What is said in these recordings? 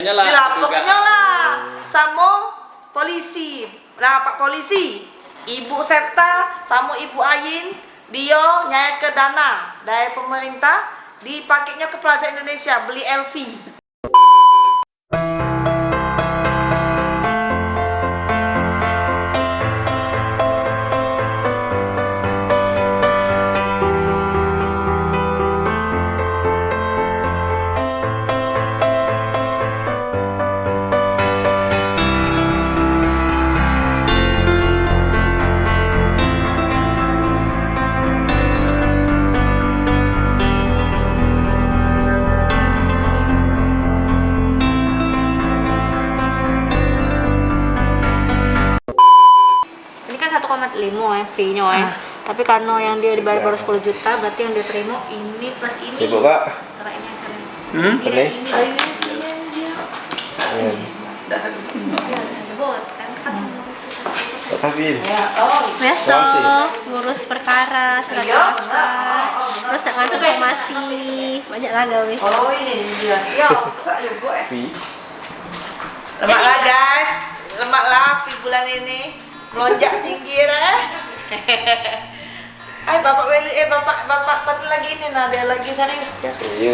Dilaporkannya lah sama polisi. Nah, Pak Polisi, Ibu Serta sama Ibu Ayin, dia nyai ke dana dari pemerintah, dipakainya ke Plaza Indonesia beli LV. fee-nya ya. Tapi karena yang dia dibayar baru 10 juta, berarti yang dia terima ini plus ini. Sibuk Kak? Karena ini Ini? Tapi besok ngurus perkara, surat kuasa, terus ngantar informasi, banyak lah gawe. Oh ini dia. Ya, saya juga fee. Lemak lah guys, lemak lah di bulan ini melonjak tinggi ya. Bapak Weli, bapak tadi lagi ini nah dia lagi serius.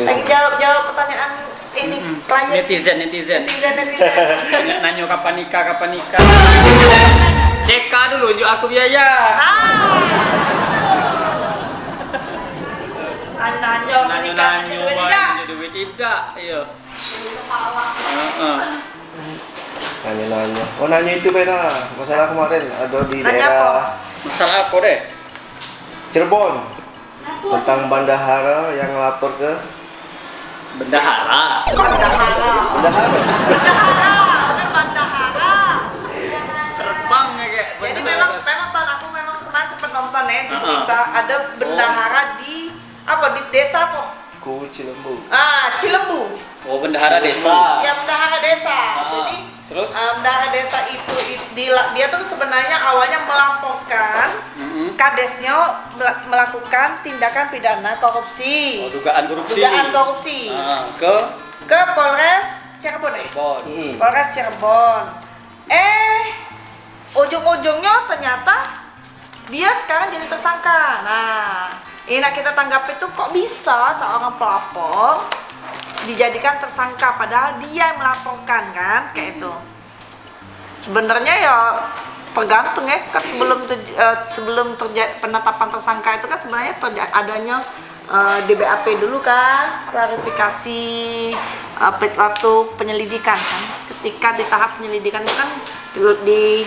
Lagi jawab pertanyaan ini klien. Netizen. Nanya kapan nikah. CK dulu unjuk aku biaya. Nanya duit tidak. Iya. Nanya. Oh nanya itu beda. Masalah kemarin ada di Nanya daerah apa? Masalah apa deh? Cirebon tentang bendahara yang lapor ke Bendahara. bendahara. Terbang ya kayak Jadi bendahara. memang tahun aku memang kemarin sempat nonton ya di berita ada bendahara di desa apa? Cilembu. Cilembu. Oh, bendahara desa. Ya bendahara desa. Jadi terus bendahara desa itu dia tuh sebenarnya awalnya melaporkan kadesnya melakukan tindakan pidana korupsi. oh, dugaan korupsi. Ke Polres Cirebon ya? Polres Cirebon. Ujung-ujungnya ternyata dia sekarang jadi tersangka. Nah, ini kita tanggapi tuh kok bisa seorang pelapor dijadikan tersangka padahal dia yang melaporkan kan kayak itu. Sebenarnya ya tergantung ya kan sebelum terjadi penetapan tersangka itu kan sebenarnya adanya DBAP dulu kan, klarifikasi waktu penyelidikan kan. Ketika di tahap penyelidikan itu kan di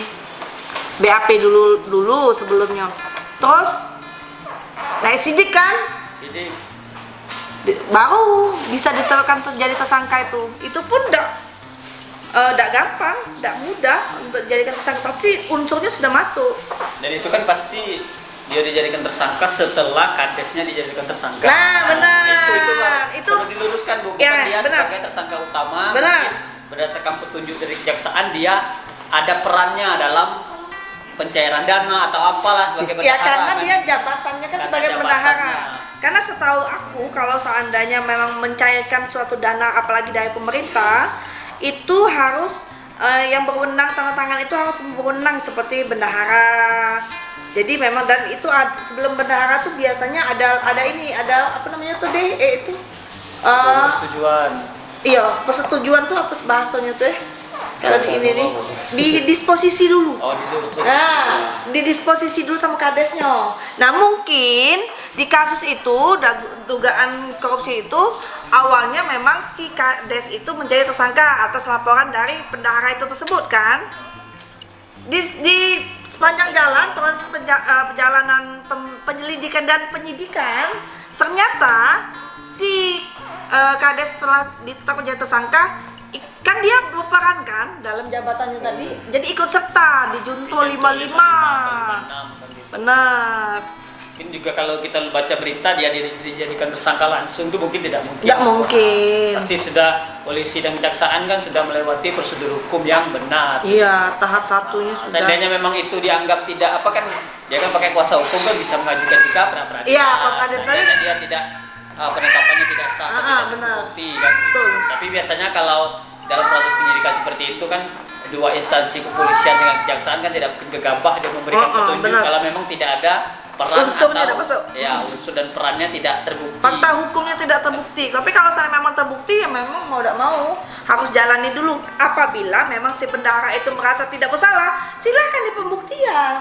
BAP dulu sebelumnya. Terus naik sidik kan? Sidik. Baru bisa ditetapkan terjadi tersangka itu pun tidak gampang, tidak mudah untuk dijadikan tersangka, pasti unsurnya sudah masuk. Dan itu kan pasti dia dijadikan tersangka setelah kadesnya dijadikan tersangka. Nah, benar. Itu perlu diluruskan bukan Ya, dia benar. sebagai tersangka utama. Benar. Mungkin berdasarkan petunjuk dari kejaksaan dia ada perannya dalam pencairan dana atau apalah sebagai bendahara. Ya karena kan? dia jabatannya kan Karena sebagai jabatannya. bendahara. Karena setahu aku kalau seandainya memang mencairkan suatu dana apalagi dari pemerintah itu harus yang berwenang tanda tangan itu harus berwenang seperti bendahara. Jadi memang dan itu sebelum bendahara tuh biasanya ada apa namanya tuh itu Persetujuan. iya persetujuan tuh apa bahasanya tuh kalau di ini nih di disposisi dulu. Oh, disposisi. Nah, didisposisi dulu sama kadesnya. Nah, mungkin di kasus itu dugaan korupsi itu awalnya memang si kades itu menjadi tersangka atas laporan dari bendahara itu tersebut kan. Di sepanjang jalan proses perjalanan penyelidikan dan penyidikan ternyata si kades setelah ditetapkan jadi tersangka kan dia berperan kan dalam jabatannya tadi jadi ikut serta di Junto 55 benar. Mungkin juga kalau kita baca berita dia dijadikan tersangka langsung itu mungkin tidak mungkin. Tidak mungkin. Pasti sudah polisi dan kejaksaan kan sudah melewati prosedur hukum yang benar. Iya, tahap satunya sudah. Seandainya memang itu dianggap tidak apa kan dia kan pakai kuasa hukum kan bisa mengajukan juga pra-peradilan. Iya, pra-peradilan. Seandainya dia tidak penetapannya tidak sah, tidak benar. bukti kan. Betul. Tapi biasanya kalau dalam proses penyidikan seperti itu kan dua instansi kepolisian dengan kejaksaan kan tidak gegabah dan memberikan petunjuk benar. kalau memang tidak ada peran Unsurnya atau tidak masuk. ya unsur dan perannya tidak terbukti. Fakta hukumnya tidak terbukti. Tapi kalau saya memang terbukti ya memang mau tidak mau harus jalani dulu. Apabila memang si bendahara itu merasa tidak bersalah, silakan di pembuktian.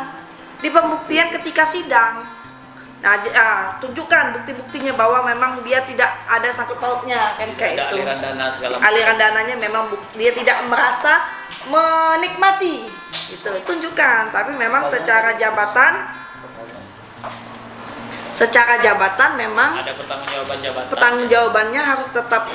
Di pembuktian ketika sidang. Nah, tunjukkan bukti-buktinya bahwa memang dia tidak ada sangkut pautnya kan kayak Ada itu. aliran dana segala macam. Aliran dananya memang dia tidak merasa menikmati. Itu tunjukkan. Tapi memang secara jabatan memang Ada pertanggungjawaban jabatan. pertanggungjawabannya harus tetap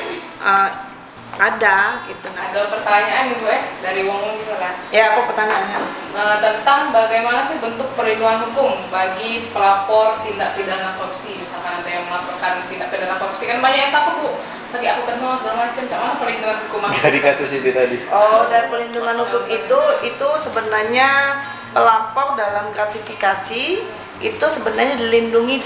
ada gitu. Ada pertanyaan Ibu dari Wong juga kan Ya, apa pertanyaannya? tentang bagaimana sih bentuk perlindungan hukum bagi pelapor tindak pidana korupsi, misalkan ada yang melaporkan tindak pidana korupsi kan banyak yang takut Bu, lagi aku kenal segala macam, mana perlindungan hukum aku? Dari kasus itu tadi. Oh, dan perlindungan hukum itu sebenarnya pelapor dalam gratifikasi itu sebenarnya dilindungi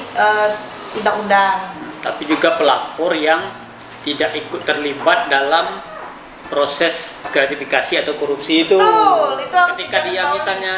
undang-undang. Tapi juga pelapor yang tidak ikut terlibat dalam proses gratifikasi atau korupsi itu. Betul, itu harus Ketika dia digarisbawahi. misalnya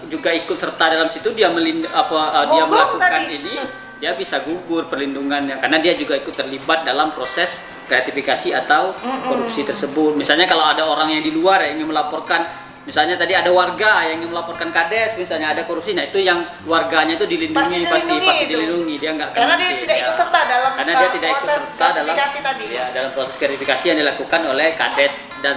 juga ikut serta dalam situ, dia dia Gugur melakukan tadi. ini, dia bisa gugur perlindungannya karena dia juga ikut terlibat dalam proses gratifikasi atau korupsi tersebut. Misalnya kalau ada orang yang di luar yang ingin melaporkan, misalnya tadi ada warga yang ingin melaporkan kades, misalnya ada korupsi, nah itu yang warganya itu dilindungi, pasti itu. dilindungi, dia nggak Karena kena dia mungkin, tidak ya. ikut serta dalam Karena dia tidak ikut proses serta dalam gratifikasi tadi. ya, dalam proses gratifikasi yang dilakukan oleh kades dan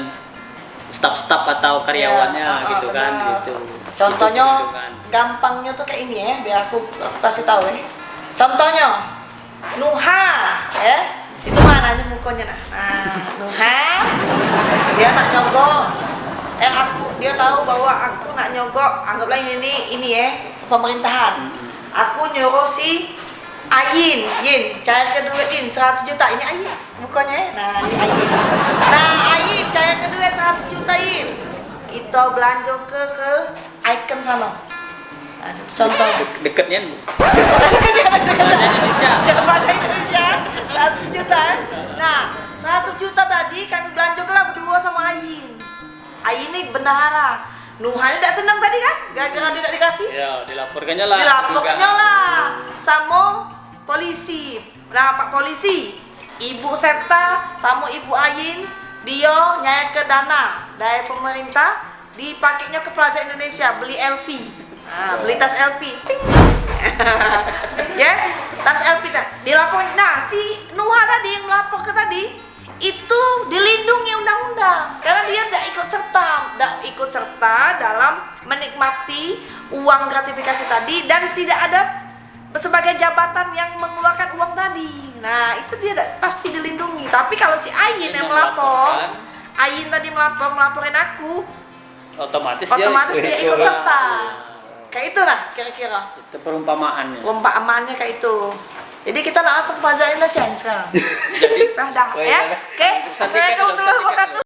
staf-staf atau karyawannya Ya, gitu kan, benar. gitu. Contohnya Gitu kan. gampangnya tuh kayak ini ya, biar aku kasih tahu ya. Contohnya Nuha, ya. Si Nuha nanya mukanya nah. Nuha dia nak nyogok. Dia tahu bahwa aku nak nyogok, anggaplah ini ya, pemerintahan. Aku nyuruh si Ayin, cairkan duit 100 juta. Ini Ayin mukanya ya. Nah, ini Ayin. Nah, Ayin cairkan duit 100 juta Ayin. Kita belanja ke Icon sana. Nah, itu contoh. Deketnya Bu. Bahasa Indonesia. Ya, bahasa Indonesia 100 juta. Nah, 100 juta tadi kami belanjakanlah berdua sama Ayin. Ayin ini bendahara. Nuhanya tidak senang tadi kan? Gara-gara tidak dikasih. Ya, dilaporkannya lah. Dilaporkannya lah sama polisi. Nah, Pak Polisi, Ibu Septa sama Ibu Ayin, dia nyayat ke dana dari pemerintah, dipakainya ke Plaza Indonesia beli LV. Nah, beli tas LV. Ting. Ya, tas LV tadi. Dilaporkan. Nah, si Nuha tadi yang melapor ke tadi itu dilindungi undang-undang karena dia tidak ikut serta dalam menikmati uang gratifikasi tadi dan tidak ada sebagai jabatan yang mengeluarkan uang tadi. Nah, itu dia pasti dilindungi. Tapi kalau si Ayin yang melapor, Ayin tadi melaporin aku, otomatis dia ikut serta. Kayak itu lah kira-kira. Itu perumpamaannya. Perumpamaannya kayak itu. Jadi kita langsung Plaza Indonesia sekarang. Jadi Dah, ya. Oke. Assalamualaikum warahmatullahi wabarakatuh.